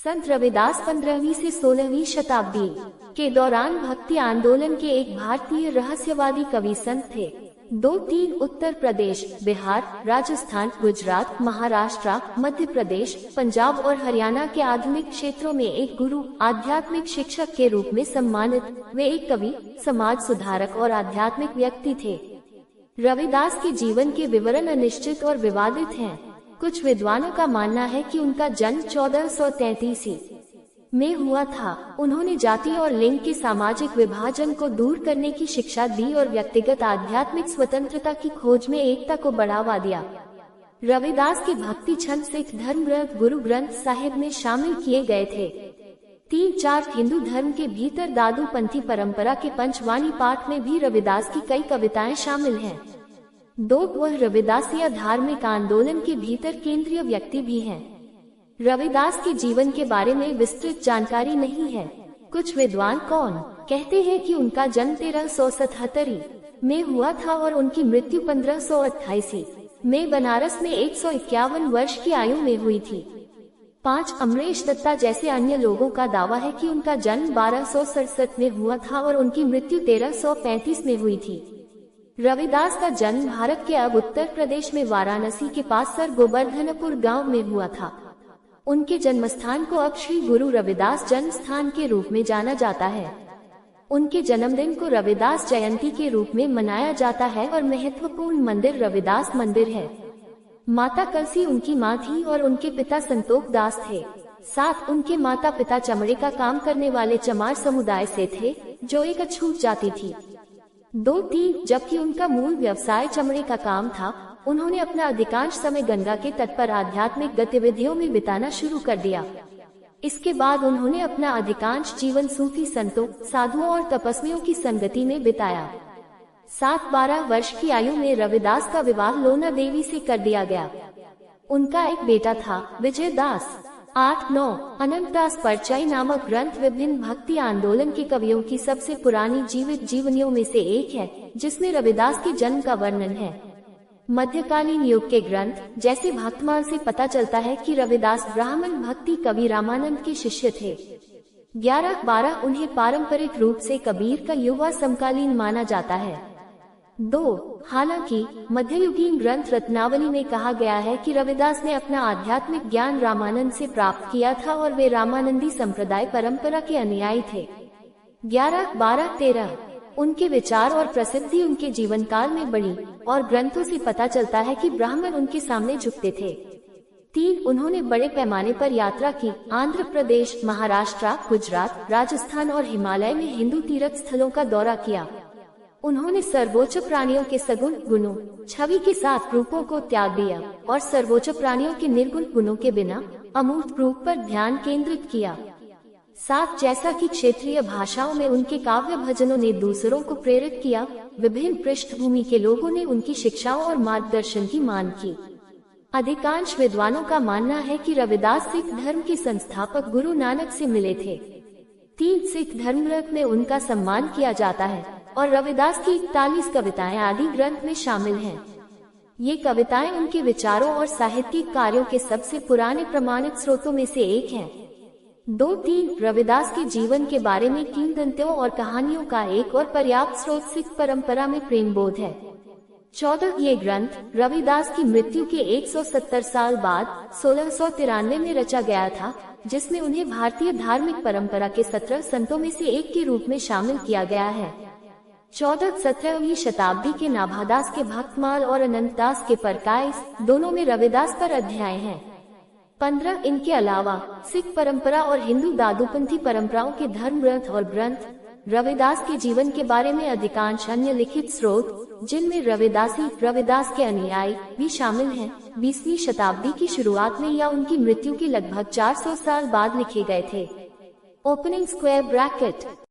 संत रविदास 15वीं से 16वीं शताब्दी के दौरान भक्ति आंदोलन के एक भारतीय रहस्यवादी कवि संत थे। 2-3 उत्तर प्रदेश, बिहार, राजस्थान, गुजरात, महाराष्ट्र, मध्य प्रदेश, पंजाब और हरियाणा के आधुनिक क्षेत्रों में एक गुरु, आध्यात्मिक शिक्षक के रूप में सम्मानित वे एक कवि, समाज सुधारक और आध्यात्मिक व्यक्ति थे। रविदास के जीवन के विवरण अनिश्चित और विवादित हैं। कुछ विद्वानों का मानना है कि उनका जन्म 1433 में हुआ था। उन्होंने जाति और लिंग के सामाजिक विभाजन को दूर करने की शिक्षा दी और व्यक्तिगत आध्यात्मिक स्वतंत्रता की खोज में एकता को बढ़ावा दिया। रविदास के भक्ति छंद सिख धर्म ग्रंथ गुरु ग्रंथ साहिब में शामिल किए गए थे। 3-4 हिंदू धर्म के भीतर दादू पंथी परंपरा के पंचवाणी पाठ में भी रविदास की कई कविताएं शामिल हैं। 2 वह रविदासिया धार्मिक आंदोलन के भीतर केंद्रीय व्यक्ति भी हैं। रविदास के जीवन के बारे में विस्तृत जानकारी नहीं है। कुछ विद्वान कहते हैं कि उनका जन्म 1377 में हुआ था और उनकी मृत्यु 1528 में बनारस में 151 वर्ष की आयु में हुई थी। 5 अमरेश दत्ता जैसे अन्य लोगों का दावा है कि उनका जन्म 1267 में हुआ था और उनकी मृत्यु 1335 में हुई थी। रविदास का जन्म भारत के अब उत्तर प्रदेश में वाराणसी के पास सर गोवर्धनपुर गांव में हुआ था। उनके जन्मस्थान को अब श्री गुरु रविदास जन्म स्थान के रूप में जाना जाता है। उनके जन्मदिन को रविदास जयंती के रूप में मनाया जाता है और महत्वपूर्ण मंदिर रविदास मंदिर है। माता कलसी उनकी मां थी और उनके पिता संतोख दास थे। साथ उनके माता पिता चमड़े का काम करने वाले चमार समुदाय से थे, जो एक अछूत जाति थी। 2-3 जबकि उनका मूल व्यवसाय चमड़े का काम था, उन्होंने अपना अधिकांश समय गंगा के तट पर आध्यात्मिक गतिविधियों में बिताना शुरू कर दिया। इसके बाद उन्होंने अपना अधिकांश जीवन सूफी संतों, साधुओं और तपस्वियों की संगति में बिताया। 7-12 वर्ष की आयु में रविदास का विवाह लोना देवी से कर दिया गया। उनका एक बेटा था, विजय दास। 8-9 अनंतदास परचाई नामक ग्रंथ विभिन्न भक्ति आंदोलन के कवियों की सबसे पुरानी जीवित जीवनियों में से एक है, जिसमें रविदास के जन्म का वर्णन है। मध्यकालीन युग के ग्रंथ जैसे भक्तमाल से पता चलता है कि रविदास ब्राह्मण भक्ति कवि रामानंद के शिष्य थे। 11-12 उन्हें पारंपरिक रूप से कबीर का युवा समकालीन माना जाता है। 2 हालांकि मध्ययुगीन ग्रंथ रत्नावली में कहा गया है कि रविदास ने अपना आध्यात्मिक ज्ञान रामानंद से प्राप्त किया था और वे रामानंदी संप्रदाय परंपरा के अनुयायी थे। 11-12-13 उनके विचार और प्रसिद्धि उनके जीवन काल में बढ़ी और ग्रंथों से पता चलता है कि ब्राह्मण उनके सामने झुकते थे। 3 उन्होंने बड़े पैमाने पर यात्रा की। आंध्र प्रदेश, महाराष्ट्र, गुजरात, राजस्थान और हिमालय में हिंदू तीर्थ स्थलों का दौरा किया। उन्होंने सर्वोच्च प्राणियों के सगुण गुणों छवि के साथ रूपों को त्याग दिया और सर्वोच्च प्राणियों के निर्गुण गुणों के बिना अमूर्त रूप पर ध्यान केंद्रित किया। 7 जैसा कि क्षेत्रीय भाषाओं में उनके काव्य भजनों ने दूसरों को प्रेरित किया। विभिन्न पृष्ठभूमि के लोगों ने उनकी शिक्षाओं और मार्गदर्शन की मांग की। अधिकांश विद्वानों का मानना है कि रविदास सिख धर्म के संस्थापक गुरु नानक से मिले थे। 3 सिख धर्म ग्रंथ में उनका सम्मान किया जाता है और रविदास की 41 कविताएं आदि ग्रंथ में शामिल हैं। ये कविताएं उनके विचारों और साहित्यिक कार्यों के सबसे पुराने प्रमाणित स्रोतों में से एक हैं। 2-3 रविदास के जीवन के बारे में किंवदंतियों और कहानियों का एक और पर्याप्त स्रोत सिख परंपरा में प्रेम बोध है। 14 ये ग्रंथ रविदास की मृत्यु के 170 साल बाद 1693 में रचा गया था, जिसमें उन्हें भारतीय धार्मिक परंपरा के 17 संतों में से एक के रूप में शामिल किया गया है। 14-17वीं शताब्दी के नाभादास के भक्तमाल और अनंतदास के परकाइस दोनों में रविदास पर अध्याय हैं। 15 इनके अलावा सिख परंपरा और हिंदू दादूपंथी परंपराओं के धर्म ग्रंथ और ग्रंथ रविदास के जीवन के बारे में अधिकांश अन्य लिखित स्रोत, जिनमें रविदास के अनुयायी भी शामिल हैं, 20वीं शताब्दी की शुरुआत में या उनकी मृत्यु के लगभग 400 साल बाद लिखे गए थे। Opening square bracket